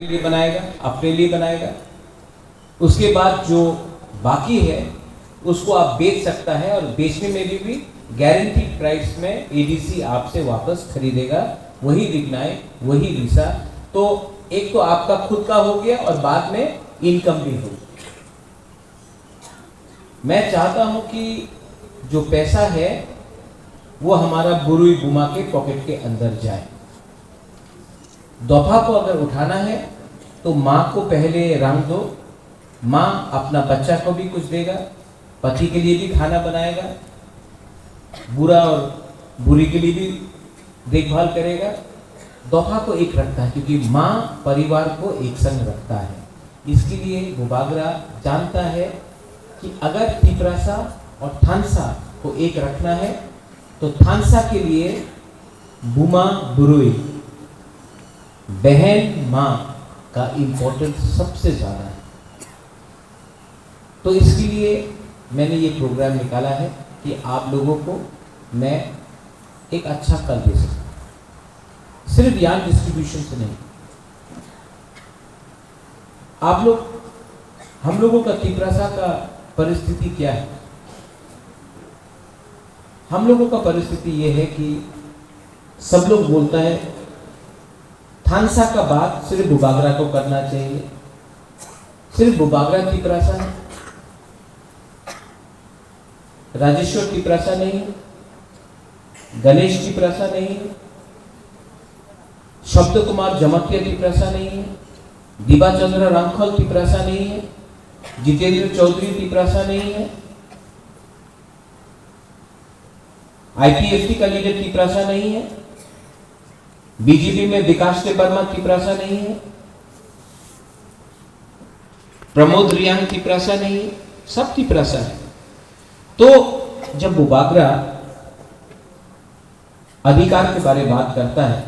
लिए बनाएगा, अपने लिए बनाएगा। उसके बाद जो बाकी है उसको आप बेच सकता है और बेचने में भी गारंटीड प्राइस में एडीसी आपसे वापस खरीदेगा। वही रिग्नाई, वही रीसा। तो एक तो आपका खुद का हो गया और बाद में इनकम भी हो। मैं चाहता हूं कि जो पैसा है वो हमारा बुरुई बुमा के पॉकेट के अंदर जाए। दफा को अगर उठाना है तो माँ को पहले रंग दो। माँ अपना बच्चा को भी कुछ देगा, पति के लिए भी खाना बनाएगा, बुरा और बुरी के लिए भी देखभाल करेगा। दफा को एक रखता है क्योंकि माँ परिवार को एक संग रखता है। इसके लिए बुबागरा जानता है कि अगर तिपरासा और थानसा को एक रखना है तो थानसा के लिए बुमा बुरुई बहन माँ का इंपॉर्टेंस सबसे ज्यादा है। तो इसके लिए मैंने ये प्रोग्राम निकाला है कि आप लोगों को मैं एक अच्छा कल दे सकूं, सिर्फ यान डिस्ट्रीब्यूशन से नहीं। आप लोग, हम लोगों का तिपरासा का परिस्थिति क्या है? हम लोगों का परिस्थिति ये है कि सब लोग बोलता है थानसा का बात सिर्फ बुबागरा को करना चाहिए। सिर्फ बुबागरा तिपरासा है, राजेश्वर तिपरासा नहीं, गणेश तिपरासा नहीं, शब्द कुमार जमतिया तिपरासा नहीं है, दिबाचंद्र रामखल तिपरासा नहीं है, जितेंद्र चौधरी तिपरासा नहीं है, आईपीएफटी का लीडर तिपरासा नहीं है, बीजेपी में विकास वर्मा तिपरासा नहीं है, प्रमोद रियांग तिपरासा नहीं है, सब तिपरासा है। तो जब बुबागरा अधिकार के बारे में बात करता है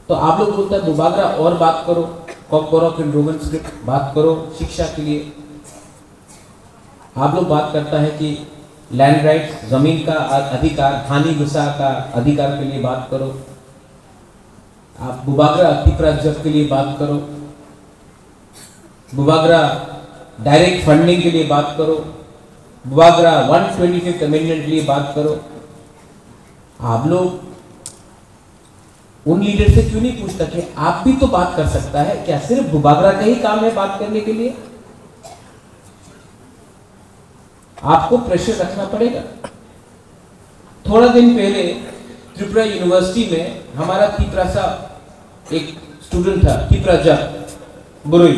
तो आप लोग बोलते हैं बुबागरा और बात करो, कॉकबोरॉक एंड रोगन स्क्रिप्ट बात करो शिक्षा के लिए। आप लोग बात करता है कि लैंड राइट्स, जमीन का अधिकार, हानि गुस्सा का अधिकार के लिए बात करो। आप बुबागरा तिपराजक के लिए बात करो, बुबागरा डायरेक्ट फंडिंग के लिए बात करो, बुबागरा 125th अमेंडमेंट के लिए बात करो। आप लोग उन लीडर से क्यों नहीं पूछता कि आप भी तो बात कर सकता है? क्या सिर्फ बुबागरा का ही काम है बात करने के लिए? आपको प्रेशर रखना पड़ेगा। थोड़ा दिन पहले त्रिपुरा यूनिवर्सिटी में हमारा तिपरासा एक स्टूडेंट था, तिपराजक बुरुई।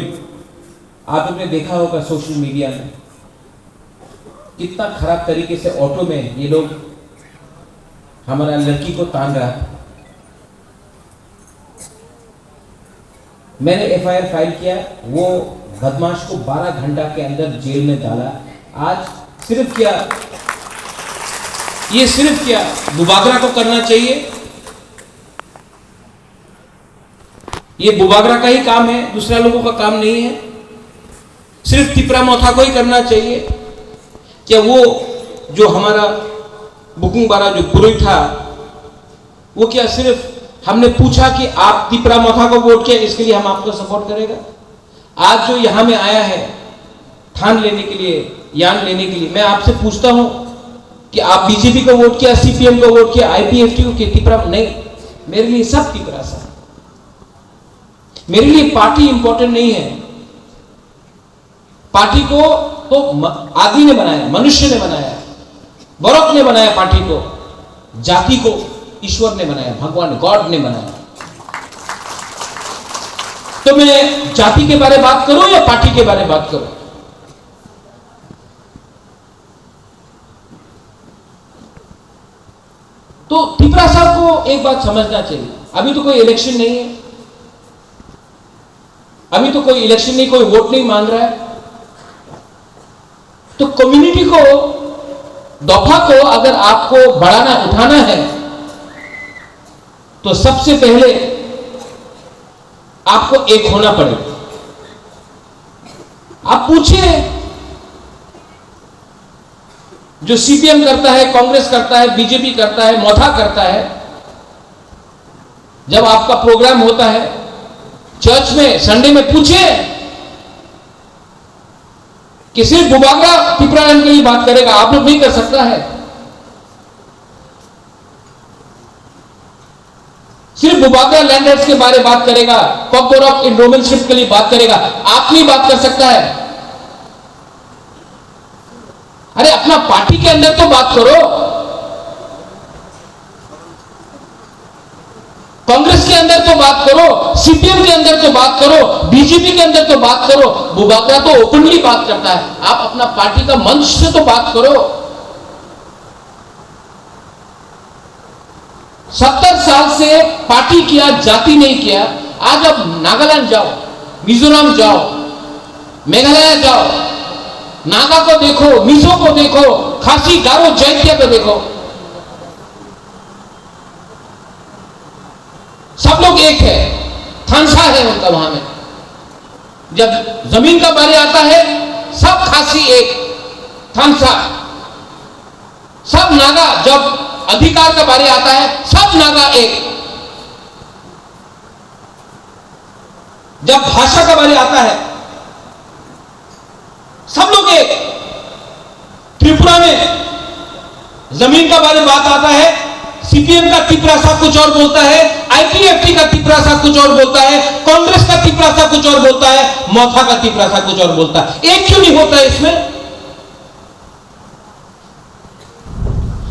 आप लोगों ने देखा होगा सोशल मीडिया में कितना खराब तरीके से ऑटो में ये लोग हमारा लड़की को तान रहा था। मैंने एफआईआर फाइल किया, वो बदमाश को 12 घंटा के अंदर जेल में डाला। आज सिर्फ क्या, ये सिर्फ क्या बुबागरा को करना चाहिए? ये बुबागरा का ही काम है, दूसरा लोगों का काम नहीं है। सिर्फ तिपरा मोथा को ही करना चाहिए? क्या वो जो हमारा बुकुंग बारा जो बुरुई था, वो क्या सिर्फ हमने पूछा कि आप तिपरा मोथा को वोट किया इसके लिए हम आपको सपोर्ट करेगा? आज जो यहां में आया है थान लेने के लिए, यान लेने के लिए, मैं आपसे पूछता हूं कि आप बीजेपी को वोट किया, सीपीएम को वोट किया, आईपीएफटी को किया, तिपरा नहीं? मेरे लिए सब तिपरासा। मेरे लिए पार्टी इंपॉर्टेंट नहीं है। पार्टी को तो आदमी ने बनाया, मनुष्य ने बनाया, बरोक ने बनाया पार्टी को, जाति को ईश्वर ने बनाया, भगवान गॉड ने बनाया। तो मैं जाति के बारे में बात करूं या पार्टी के बारे में बात करूं? तो तिपरासा को एक बात समझना चाहिए, अभी तो कोई इलेक्शन नहीं है, अभी तो कोई इलेक्शन नहीं, कोई वोट नहीं मांग रहा है। तो कम्युनिटी को, दफा को अगर आपको बढ़ाना, उठाना है तो सबसे पहले आपको एक होना पड़ेगा। आप पूछिए, जो सीपीएम करता है, कांग्रेस करता है, बीजेपी करता है, मोथा करता है, जब आपका प्रोग्राम होता है चर्च में संडे में पूछे कि सिर्फ बुबागरा पिपरालैंड के लिए बात करेगा, आप लोग नहीं कर सकता है। सिर्फ बुबागरा लैंडर्स के बारे में बात करेगा, कॉपर ऑफ एनरोलमेंटशिप के लिए बात करेगा, आप नहीं बात कर सकता है। अरे अपना पार्टी के अंदर तो बात करो, कांग्रेस के अंदर तो बात करो, सीपीएम के अंदर तो बात करो, बीजेपी के अंदर तो बात करो। बुबागरा तो ओपनली बात करता है, आप अपना पार्टी का मंच से तो बात करो। 70 साल से पार्टी किया, जाति नहीं किया। आज अब नागालैंड जाओ, मिजोरम जाओ, मेघालय जाओ, नागा को देखो, मिजो को देखो, खासी गारो जैत्य को देखो, सब लोग एक है, थानसा है उनका वहां में। जब जमीन का बारे आता है, सब खासी एक, थानसा। सब नागा, जब अधिकार का बारे आता है, सब नागा एक। जब भाषा का बारे आता है, सब लोग एक। त्रिपुरा में जमीन का बारे बात आता है, सीपीएम का तिपरासा कुछ और बोलता है, आईपीएफटी का तिपरासा कुछ और बोलता है, कांग्रेस का तिपरासा कुछ और बोलता है, मोथा का तिपरासा कुछ और बोलता है। एक क्यों नहीं होता है इसमें?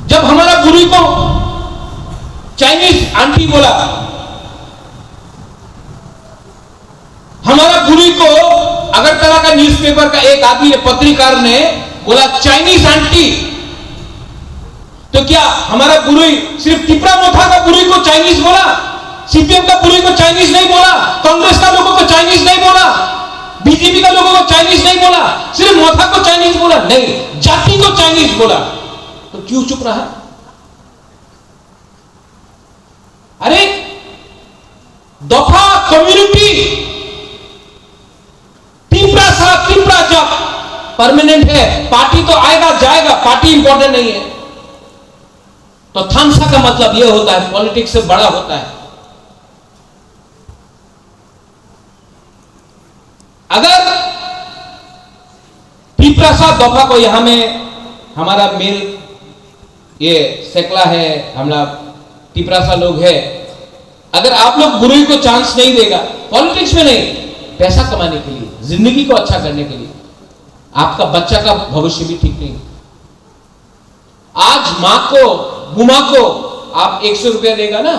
जब हमारा गुरु को चाइनीज आंटी बोला, हमारा गुरु को अगरतला का न्यूज़पेपर का एक आदमी पत्रकार ने बोला चाइनीज आंटी, तो क्या हमारा गुरु सिर्फ तिपरा मोथा का गुरु को चाइनीज बोला? सीपीएम का गुरु को चाइनीज नहीं बोला? कांग्रेस का लोगों को चाइनीज नहीं बोला? बीजेपी का लोगों को चाइनीज नहीं बोला? सिर्फ मोथा को चाइनीज बोला? नहीं, जाति को चाइनीज बोला। तो क्यों चुप रहा? अरे दफा कम्युनिटी तिपरा जब परमानेंट है, पार्टी तो आएगा जाएगा, पार्टी इंपॉर्टेंट नहीं है। तो थानसा का मतलब यह होता है, पॉलिटिक्स से बड़ा होता है। अगर तिपरासा दफा को यहां में हमारा मेल ये सेकला है, हमारा तिपरासा लोग है, अगर आप लोग गुरु को चांस नहीं देगा, पॉलिटिक्स में नहीं, पैसा कमाने के लिए, जिंदगी को अच्छा करने के लिए, आपका बच्चा का भविष्य भी ठीक नहीं। आज मां को, बुमा को आप 100 रुपया देगा ना,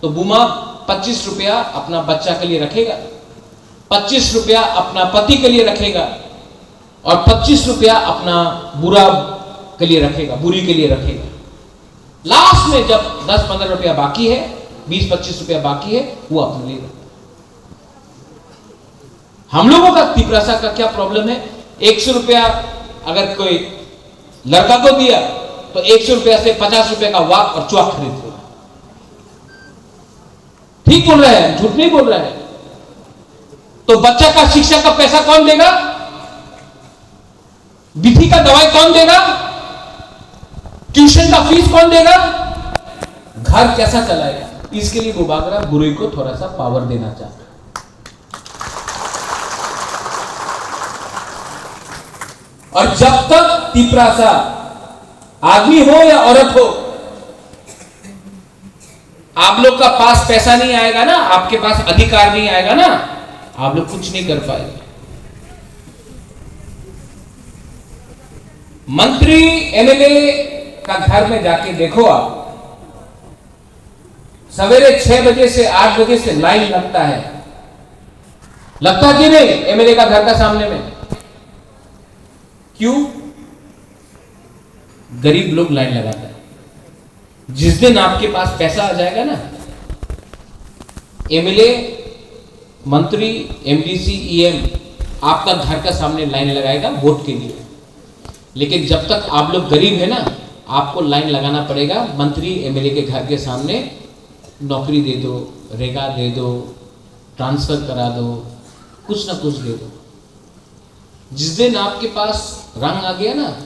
तो बुमा 25 रुपया अपना बच्चा के लिए रखेगा, 25 रुपया अपना पति के लिए रखेगा, और 25 रुपया अपना बुरा के लिए रखेगा, बुरी के लिए रखेगा। लास्ट में जब 10-15 रुपया बाकी है, 20-25 रुपया बाकी है, वो अपने लिए रखेगा। हम लोगों का तिपरासा का क्या प्रॉब्लम है? 100 रुपया अगर कोई लड़का को दिया तो 100 रुपया से 50 रुपया का वाक और चौक खरीद लेगा। ठीक बोल रहे हैं, झूठ नहीं बोल रहे हैं। तो बच्चा का शिक्षा का पैसा कौन देगा? विधि का दवाई कौन देगा? ट्यूशन का फीस कौन देगा? घर कैसा चलाएगा? इसके लिए बुबागरा गुरु को थोड़ा सा पावर देना चाहता है। और जब तक तिपरासा आदमी हो या औरत हो, आप लोग का पास पैसा नहीं आएगा ना, आपके पास अधिकार नहीं आएगा ना, आप लोग कुछ नहीं कर पाएंगे। मंत्री एमएलए का घर में जाके देखो आप, सवेरे 6 बजे से 8 बजे से लाइन लगता है। लगता कि नहीं एमएलए का घर का सामने में? क्यों? गरीब लोग लाइन लगाता है। जिस दिन आपके पास पैसा आ जाएगा ना, एमएलए, मंत्री, एमडीसी, ईएम आपका घर का सामने लाइन लगाएगा वोट के लिए। लेकिन जब तक आप लोग गरीब है ना, आपको लाइन लगाना पड़ेगा मंत्री एमएलए के घर के सामने। नौकरी दे दो, रेगा दे दो, ट्रांसफर करा दो, कुछ ना कुछ दे दो। जिस दिन आपके पास रंग आ गया ना,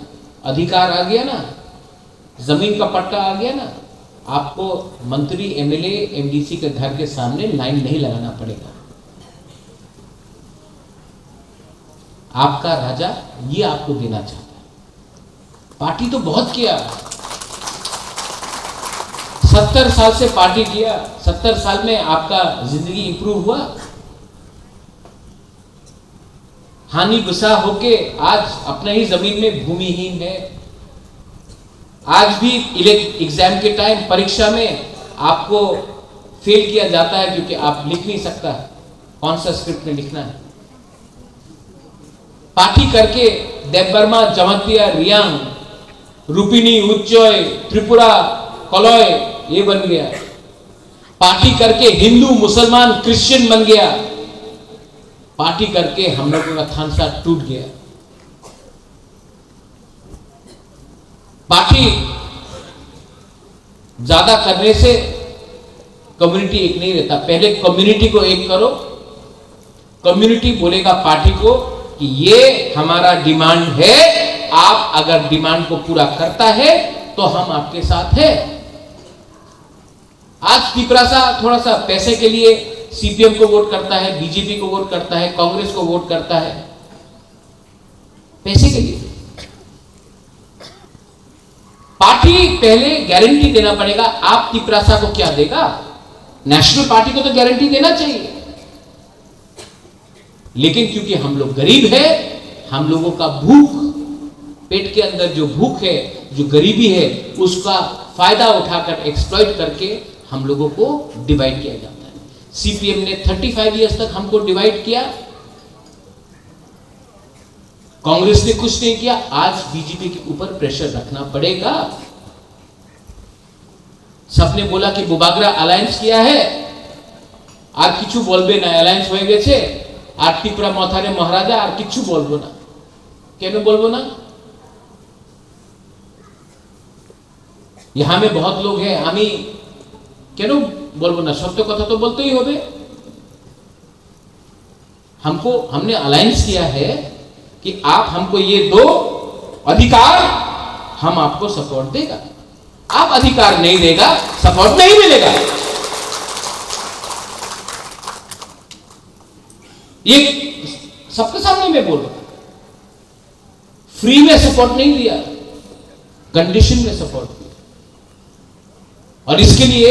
अधिकार आ गया ना, जमीन का पट्टा आ गया ना, आपको मंत्री, एमएलए, एमडीसी के घर के सामने लाइन नहीं लगाना पड़ेगा। आपका राजा ये आपको देना चाहता है। पार्टी तो बहुत किया, 70 साल से पार्टी किया, 70 साल में आपका जिंदगी इंप्रूव हुआ? हानि गुस्सा होके आज अपने ही जमीन में भूमिहीन है। आज भी एग्जाम के टाइम परीक्षा में आपको फेल किया जाता है क्योंकि आप लिख नहीं सकता कौन सा स्क्रिप्ट में लिखना है। पार्टी करके देवबर्मा, जमतिया, रियांग, रूपिनी, उच्चय, त्रिपुरा, कलय ये बन गया। पार्टी करके हिंदू, मुसलमान, क्रिश्चियन बन गया। पार्टी करके हम लोगों का थानसा टूट गया। पार्टी ज्यादा करने से कम्युनिटी एक नहीं रहता। पहले कम्युनिटी को एक करो, कम्युनिटी बोलेगा पार्टी को कि ये हमारा डिमांड है, आप अगर डिमांड को पूरा करता है तो हम आपके साथ है। आज पिपरासा थोड़ा सा पैसे के लिए सीपीएम को वोट करता है, बीजेपी को वोट करता है, कांग्रेस को वोट करता है, पैसे के लिए। पार्टी पहले गारंटी देना पड़ेगा। आप पिपरासा को क्या देगा? नेशनल पार्टी को तो गारंटी देना चाहिए, लेकिन क्योंकि हम लोग गरीब है, हम लोगों का भूख, पेट के अंदर जो भूख है, जो गरीबी है, उसका फायदा उठाकर एक्सप्लॉइट करके हम लोगों को डिवाइड किया जाता है। सीपीएम ने 35 इयर्स तक हमको डिवाइड किया, कांग्रेस ने कुछ नहीं किया। आज बीजेपी के ऊपर प्रेशर रखना पड़ेगा। सबने बोला कि बुबागरा अलायंस किया है और किछु बोलबे ना, अलायंस हो गेছে আর ত্রিপুরা মথারে মহারাজা আর কিচ্ছু বলবো না। কেন বলবো না? यहां में बहुत लोग हैं, আমি কেন বলবো না? সত্য কথা তো বলতেই হবে। हमने अलायंस किया है कि आप हमको ये दो अधिकार, हम आपको सपोर्ट देगा। आप अधिकार नहीं देगा, सपोर्ट नहीं मिलेगा। ये सबके सामने मैं बोल रहा हूं। फ्री में सपोर्ट नहीं दिया, कंडीशन में सपोर्ट दिया। और इसके लिए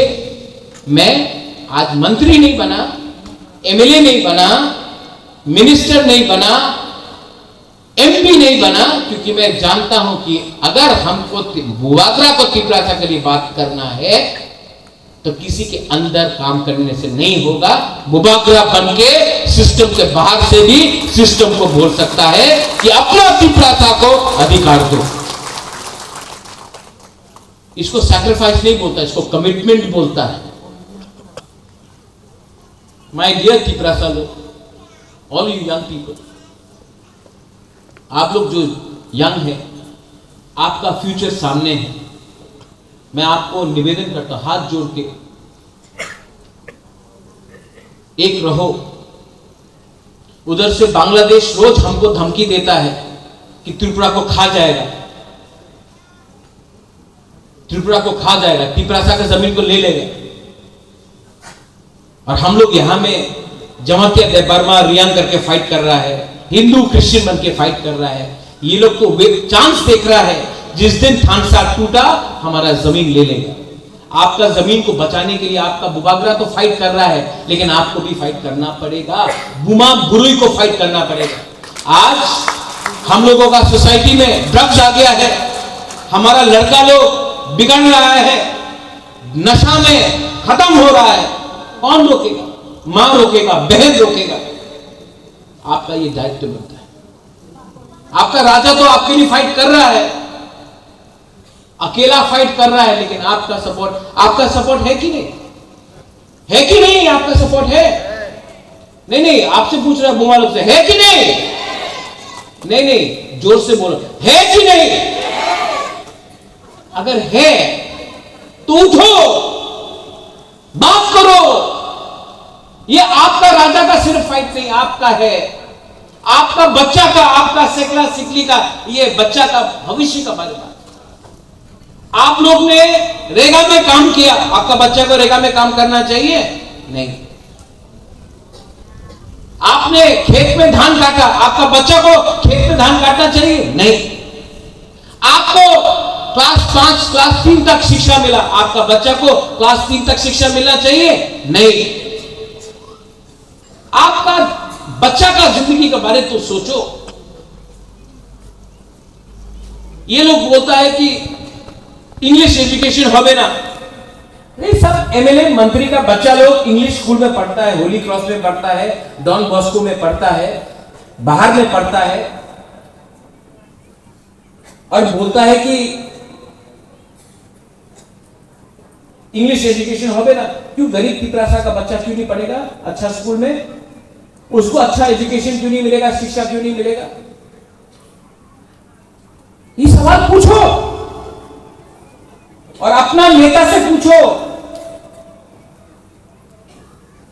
मैं आज मंत्री नहीं बना, एमएलए नहीं बना, मिनिस्टर नहीं बना, एमपी नहीं बना, क्योंकि मैं जानता हूं कि अगर हमको बुबागरा को तिपरासा के लिए बात करना है तो किसी के अंदर काम करने से नहीं होगा। बुबागरा बन के सिस्टम के बाहर से भी सिस्टम को बोल सकता है कि अपना तिपरासा को अधिकार दो। इसको सैक्रिफाइस नहीं बोलता, इसको कमिटमेंट बोलता है। माय डियर तिपरासा लोग, ऑल यू यंग पीपल, आप लोग जो यंग है, आपका फ्यूचर सामने है। मैं आपको निवेदन करता हूं, हाथ जोड़ के एक रहो। उधर से बांग्लादेश रोज हमको धमकी देता है कि त्रिपुरा को खा जाएगा, त्रिपुरा को खा जाएगा, तिपरासा का जमीन को ले लेगा। और हम लोग यहां में जमतिया, देवबर्मा, रियांग करके फाइट कर रहा है, हिंदू क्रिश्चियन बन के फाइट कर रहा है। ये लोग तो चांस देख रहा है, जिस दिन थानसा टूटा हमारा जमीन ले लेगा। आपका जमीन को बचाने के लिए आपका बुबागरा तो फाइट कर रहा है, लेकिन आपको भी फाइट करना पड़ेगा। बुमा बुरुई को फाइट करना पड़ेगा। आज हम लोगों का सोसाइटी में ड्रग्स आ गया है, हमारा लड़का लोग बिगड़ रहा है, नशा में खत्म हो रहा है। कौन रोकेगा? मां रोकेगा, बहन रोकेगा। आपका ये दायित्व बनता है। आपका राजा तो आपके लिए फाइट कर रहा है, अकेला फाइट कर रहा है, लेकिन आपका सपोर्ट है कि नहीं? है कि नहीं? आपका सपोर्ट है? नहीं, आपसे पूछ रहा बुमा लोग से, है कि नहीं? नहीं, जोर से बोलो, है कि नहीं? अगर है तो उठो, बात करो। ये आपका राजा का सिर्फ फाइट नहीं, आपका है, आपका बच्चा का, आपका सेकला सिकली का, ये बच्चा का भविष्य का बारे में। आप लोग ने रेगा में काम किया, आपका बच्चा को रेगा में काम करना चाहिए? नहीं। आप आपने खेत में धान काटा, आपका बच्चा को खेत में धान काटना चाहिए? नहीं। आपको क्लास 5 क्लास 3 तक शिक्षा मिला, आपका बच्चा को क्लास 3 तक शिक्षा मिलना चाहिए? नहीं। आपका बच्चा का जिंदगी के बारे तो सोचो। ये लोग बोलता है कि इंग्लिश एजुकेशन होवे ना, नहीं सब एमएलए मंत्री का बच्चा लोग इंग्लिश स्कूल में पढ़ता है, होली क्रॉस में पढ़ता है, डॉन बॉस्को में पढ़ता है, बाहर में पढ़ता है, और बोलता है कि इंग्लिश एजुकेशन होवे ना। क्यों गरीब पिपरासा का बच्चा क्यों नहीं पढ़ेगा अच्छा स्कूल में? उसको अच्छा एजुकेशन क्यों नहीं मिलेगा, शिक्षा क्यों नहीं मिलेगा? ये सवाल पूछो और अपना नेता से पूछो,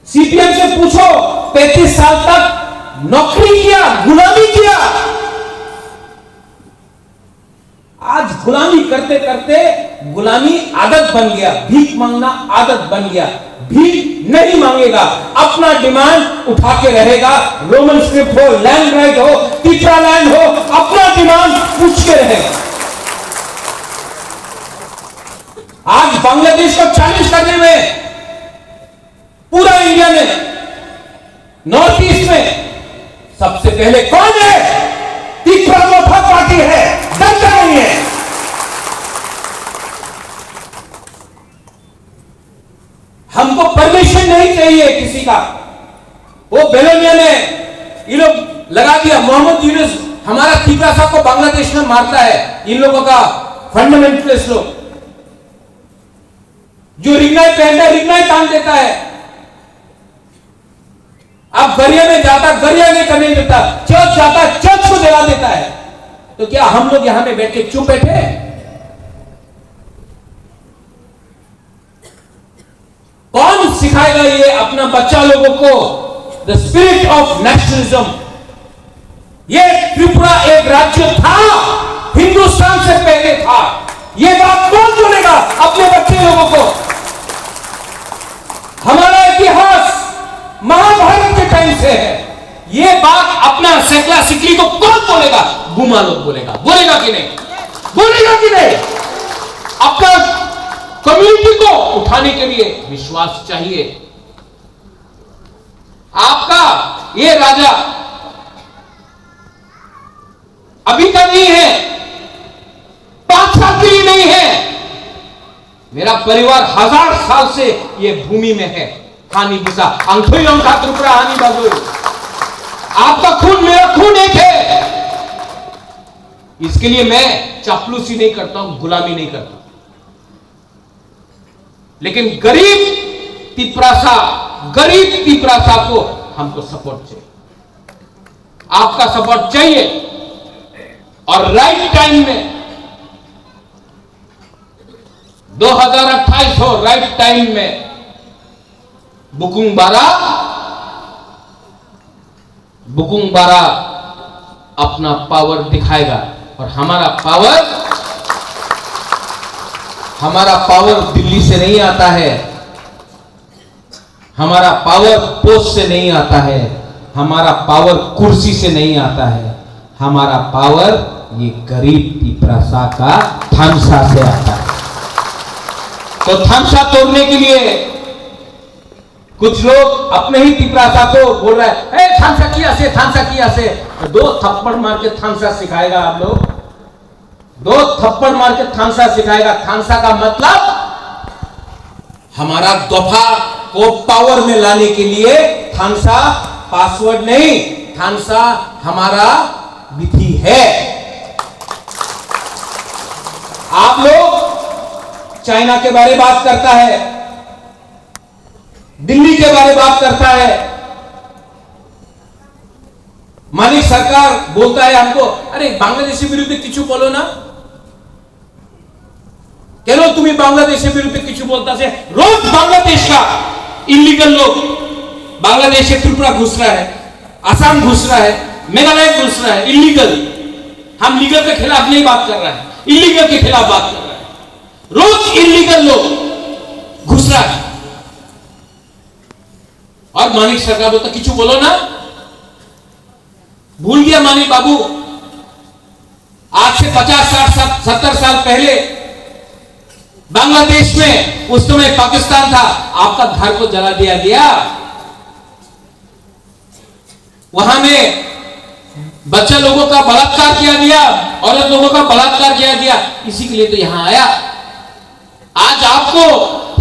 सीपीएम से पूछो। 35 साल तक नौकरी किया, गुलामी किया, आज गुलामी करते करते गुलामी आदत बन गया, भीख मांगना आदत बन गया। भीख नहीं मांगेगा, अपना डिमांड उठा के रहेगा। रोमन स्क्रिप्ट हो, लैंड राइट हो, तीसरा लैंड हो, अपना डिमांड पूछ के रहेगा। आज बांग्लादेश को चैलेंज करने में पूरा इंडिया में, नॉर्थ ईस्ट में सबसे पहले कौन है? तीसरा चौथा पार्टी है, डरता नहीं है। हमको परमिशन नहीं चाहिए किसी का। वो बेलोनिया ने ये लोग लगा दिया, मोहम्मद यूनुस हमारा तीसरा को बांग्लादेश में मारता है। इन लोगों का फंडामेंटलिस्ट लोग जो रिग्नाई पहनता है, रिग्नाई तान देता है। अब गरिया में जाता, गरिया नहीं करने देता, चर्च जाता, चर्च को जला देता है। तो क्या हम लोग यहां में बैठ के चुप बैठे? कौन सिखाएगा ये अपना बच्चा लोगों को द स्पिरिट ऑफ नेशनलिज्म? ये त्रिपुरा एक राज्य था, हिंदुस्तान से पहले था। ये बात कौन बोलेगा अपने बच्चे लोगों को? हमारा इतिहास महाभारत के टाइम से है। ये बात अपना सेकला सिकली को कौन बोलेगा? गुमा लोग बोलेगा। बोलेगा कि नहीं? बोलेगा कि नहीं? अपना कम्युनिटी को उठाने के लिए विश्वास चाहिए। आपका ये राजा अभी का नहीं है, 5 साल के लिए नहीं है। मेरा परिवार 1000 साल से ये भूमि में है। हानि बिसा अंखोई अंखा त्रिपुरा हानि बाजू। आपका खून मेरा खून एक है। इसके लिए मैं चापलूसी नहीं करता हूं, गुलामी नहीं करता। लेकिन गरीब तिपरासा को हमको सपोर्ट चाहिए, आपका सपोर्ट चाहिए। और राइट टाइम में 2028 हो, राइट टाइम में बुकुंग बारा अपना पावर दिखाएगा। और हमारा पावर दिल्ली से नहीं आता है, हमारा पावर पोस्ट से नहीं आता है, हमारा पावर कुर्सी से नहीं आता है। हमारा पावर ये गरीब पिपरासा का थामसा से आता है। तो थामसा तोड़ने के लिए कुछ लोग अपने ही पिपरासा को बोल रहा है, थामसा किया से। तो 2 थप्पड़ मार के थामसा सिखाएगा। आप लोग 2 थप्पड़ मार के थामसा सिखाएगा। थामसा का मतलब हमारा दफा को पावर में लाने के लिए थामसा पासवर्ड नहीं, थामसा हमारा विधि है। आप लोग चाइना के बारे में बात करता है, दिल्ली के बारे में बात करता है। मानिक सरकार बोलता है हमको, अरे बांग्लादेशी विरुद्ध किचु बोलो ना। केनो तुम्हें बांग्लादेशी विरुद्ध किचु बोलता से? रोज बांग्लादेश का इलीगल लोग बांग्लादेश से त्रिपुरा घुस रहा है, आसाम घुस रहा है, मेघालय घुस रहा है, इलीगल। हम लीगल के खिलाफ नहीं बात कर रहा है, इलीगल के खिलाफ बात कर रहा है। रोज इलीगल लोग घुस रहा है और मानिक सरकार बोलता किचु बोलो ना। भूल गया मानी बाबू, आज से 50, 60, 70 साल पहले बांग्लादेश में, उस समय पाकिस्तान था, आपका घर को जला दिया गया। वहां में बच्चा लोगों का बलात्कार किया गया, औरत लोगों का बलात्कार किया गया, इसी के लिए तो यहां आया। आज आपको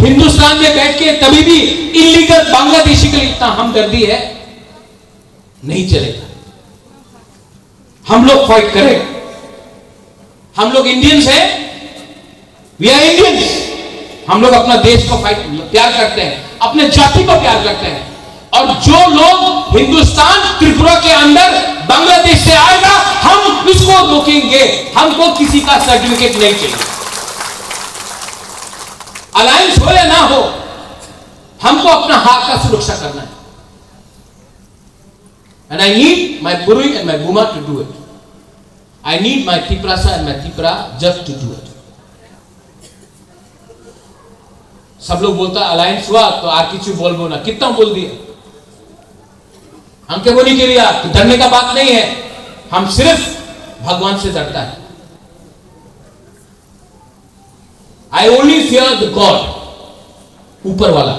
हिंदुस्तान में बैठ के तभी भी इलीगल बांग्लादेशी के लिए इतना हमदर्दी है, नहीं चलेगा। हम लोग फाइट करें। हम लोग इंडियंस हैं, वी आर इंडियंस। हम लोग अपना देश को प्यार करते हैं, अपने जाति को प्यार करते हैं। और जो लोग हिंदुस्तान त्रिपुरा के अंदर बांग्लादेश से आएगा, हम इसको रोकेंगे। हमको किसी का सर्टिफिकेट नहीं चाहिए। अलायंस हो या ना हो, हमको अपना हक का सुरक्षा करना है। एंड आई नीड माई बुरुई एंड माई बुमा to do it. I need my Tiprasa and my Tipra just to do it. सब लोग बोलता अलायंस हुआ तो आर्किचू बोल ना, कितना बोल दिया। हम क्या बोली के लिए डरने का बात नहीं है, हम सिर्फ भगवान से डरता है। I only fear the God, ऊपर वाला,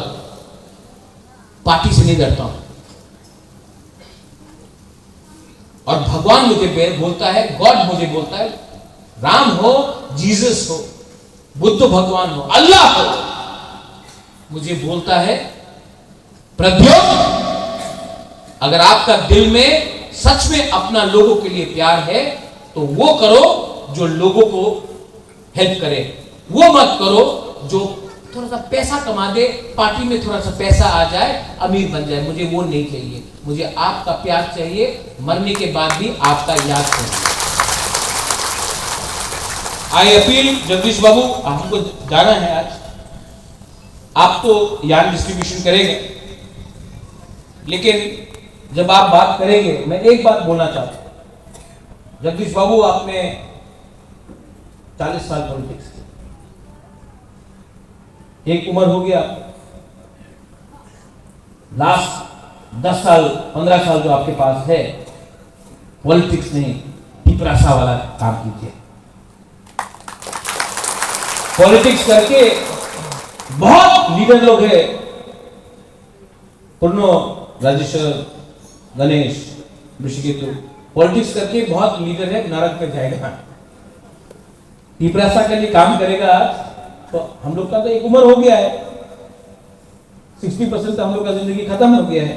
पार्टी से नहीं डरता हूं। और भगवान मुझे बोलता है, गॉड मुझे बोलता है, राम हो, जीसस हो, बुद्ध भगवान हो, अल्लाह हो, मुझे बोलता है प्रद्योत, अगर आपका दिल में सच में अपना लोगों के लिए प्यार है तो वो करो जो लोगों को हेल्प करे। वो मत करो जो थोड़ा सा पैसा कमा दे, पार्टी में थोड़ा सा पैसा आ जाए, अमीर बन जाए। मुझे वो नहीं चाहिए। मुझे आपका प्यार चाहिए, मरने के बाद भी आपका याद चाहिए। आई अपील जगदीश बाबू, हमको जाना है आज, आप तो यान डिस्ट्रीब्यूशन करेंगे, लेकिन जब आप बात करेंगे, मैं एक बात बोलना चाहता हूं। जगदीश बाबू, आपने 40 साल पॉलिटिक्स की, एक उम्र हो गया, लास्ट 10 साल 15 साल जो आपके पास है, पॉलिटिक्स नहीं, टिपरासा वाला काम कीजिए। पॉलिटिक्स करके बहुत लीडर लोग हैं, पूर्णो, राजेश्वर, गणेश, ऋषिकेतु, पॉलिटिक्स करके बहुत लीडर है, नरक पे जाएगा। टिपरासा के लिए काम करेगा तो हम लोग का तो एक उम्र हो गया है, 60% तो हम लोग का जिंदगी खत्म हो गया है।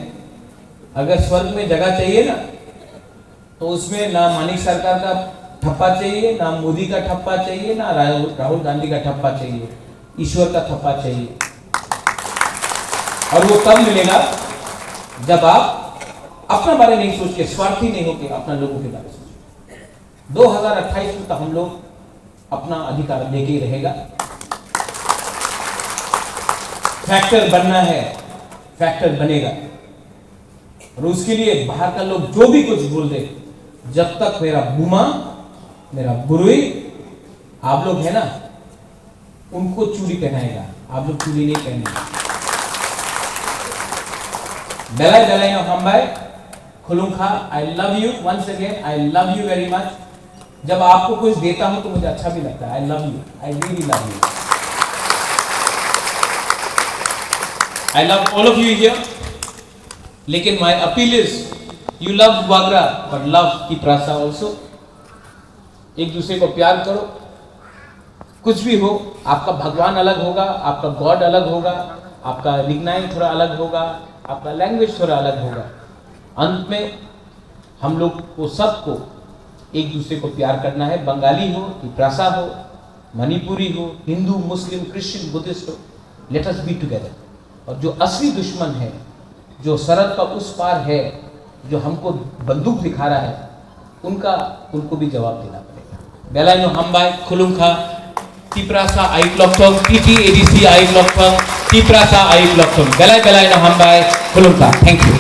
अगर स्वर्ग में जगह चाहिए ना, तो उसमें ना मानिक सरकार का ठप्पा चाहिए, ना मोदी का ठप्पा चाहिए, ना राहुल गांधी का ठप्पा चाहिए, ईश्वर का ठप्पा चाहिए। और वो कब मिलेगा? जब आप अपना बारे नहीं सोच के, स्वार्थी नहीं होके अपना लोगों के बारे में सोचो। 2028 में तो हम लोग अपना अधिकार लेके ही रहेगा। फैक्टर बनना है, फैक्टर बनेगा। और उसके लिए बाहर का लोग जो भी कुछ बोल दे, जब तक मेरा बुमा, मेरा बुरुई, आप लोग है ना, उनको चूड़ी पहनाएगा, आप लोग चूड़ी नहीं पहनेंगे। बेलाई बेलाई नो हमबाई खुलूंखा, I love you once again, I love you very much. जब आपको कुछ देता हूं तो मुझे अच्छा भी लगता है। आई love you, I really love you. I love all of you here. लेकिन my appeal is, you love Bubagra, but love Tiprasa also. एक दूसरे को प्यार करो। कुछ भी हो, आपका भगवान अलग होगा, आपका गॉड अलग होगा, आपका निकनेम थोड़ा अलग होगा, आपका लैंग्वेज थोड़ा अलग होगा। अंत में हम लोग को सबको एक दूसरे को प्यार करना है। बंगाली हो, तिप्रासा हो, मणिपुरी हो, हिंदू, मुस्लिम, क्रिश्चियन, बुद्धिस्ट हो, लेट अस बी टुगेदर। और जो असली दुश्मन है, जो सरहद का उस पार है, जो हमको बंदूक दिखा रहा है, उनको भी जवाब देना पड़ेगा। बेलाइनो हमबाई खुलुंखा, तिप्रासा आई ब्लॉकटोंग, टीटी एडीसी आई ब्लॉकटोंग, तिप्रासा आई ब्लॉकटोंग, बेलाइनो हमबाई खुलुंखा। Thank you.